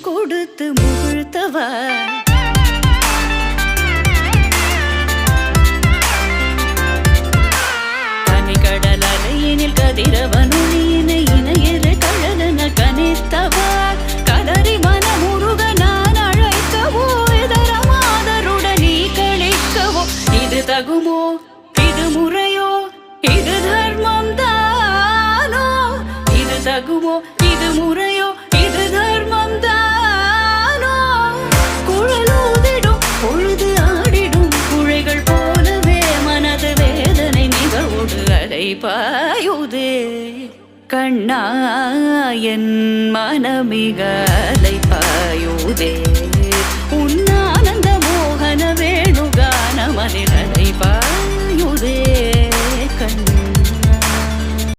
கொடுத்து முகிழ்த்தவா தனிக்கடல் அலையினில் கதிரவனொளியினை இணையறு கழலன கனித்தவா கதறி மனமுருக நான் அழைக்கவோ இதரமாதருடன் நீ கழிக்கவோ இது தகுமோ இது முறையோ இது தர்மம் தானோ இது தகுமோ இது முறையோ இது தர்மம் தானோ குழலூதிடும் பொழுது ஆடிடும் குழைகள் போலவே மனது வேதனை நிகழ்வோடு அலை பாயுதே கண்ணா என் மனமிக அலை பாயுதே